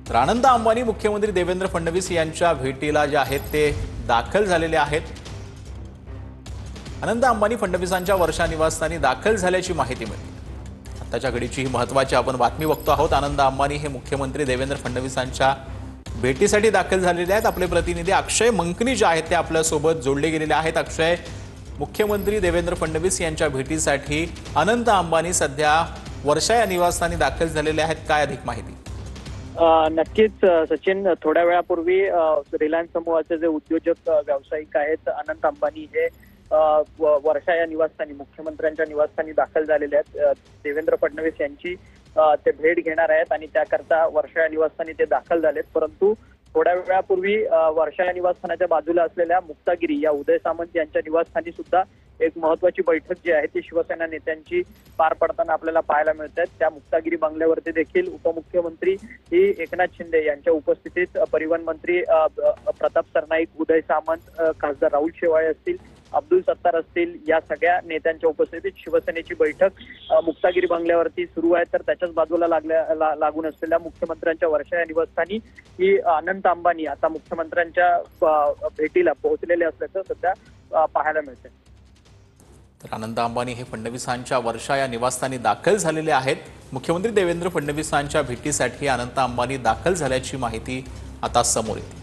तर आनंद अंबानी मुख्यमंत्री देवेंद्र फडणवीस यांच्या भेटीला जे आहेत ते दाखल झालेले आहेत। आनंद अंबानी फडणवीसांच्या वर्षा निवासस्थानी दाखल झाल्याची माहिती मिळते। आताच्या घडीची ही महत्त्वाची आपण बातमी बघतो आहोत। आनंद अंबानी हे मुख्यमंत्री देवेंद्र फडणवीसांच्या भेटीसाठी दाखल झालेले आहेत। आपले प्रतिनिधी अक्षय मंकनी जे आहेत ते आपल्या सोबत जोडले गेलेले आहेत। अक्षय, मुख्यमंत्री देवेंद्र फडणवीस यांच्या भेटीसाठी आनंद अंबानी सध्या वर्षा या निवासस्थानी दाखल झालेले आहेत, काय अधिक माहिती? नक्कीच सचिन, थोड्या वेळापूर्वी रिलायन्स समूहाचे जे उद्योजक व्यावसायिक आहेत आनंद अंबानी हे वर्षा या निवासस्थानी मुख्यमंत्र्यांच्या निवासस्थानी दाखल झालेले आहेत। देवेंद्र फडणवीस यांची ते भेट घेणार आहेत आणि त्याकरता वर्षा या निवासस्थानी ते दाखल झालेत। परंतु थोड्या वेळापूर्वी वर्षा या निवासस्थानाच्या बाजूला असलेल्या मुक्तागिरी या उदय सामंत यांच्या निवासस्थानी सुद्धा एक महत्त्वाची बैठक जी आहे ती शिवसेना नेत्यांची पार पडताना आपल्याला पाहायला मिळते। त्या मुक्तागिरी बंगल्यावरती देखील उपमुख्यमंत्री ही एकनाथ शिंदे यांच्या उपस्थितीत परिवहन मंत्री प्रताप सरनाईक, उदय सामंत, खासदार राहुल शेवाळे असतील, अब्दुल सत्तार असतील, या सगळ्या नेत्यांच्या उपस्थितीत शिवसेनेची बैठक मुक्तागिरी बंगल्यावरती सुरू आहे। तर त्याच्याच बाजूला लागून असलेल्या मुख्यमंत्र्यांच्या वर्षा या निवासस्थानी ही अनंत अंबानी आता मुख्यमंत्र्यांच्या भेटीला पोहोचलेले असल्याचं सध्या पाहायला मिळते। तर आनंद अंबानी हे फडणवीसांच्या वर्षा या निवासस्थानी दाखल झालेले आहेत। मुख्यमंत्री देवेंद्र फडणवीसांच्या भेटीसाठी आनंद अंबानी दाखल झाल्याची माहिती आता समोर येते।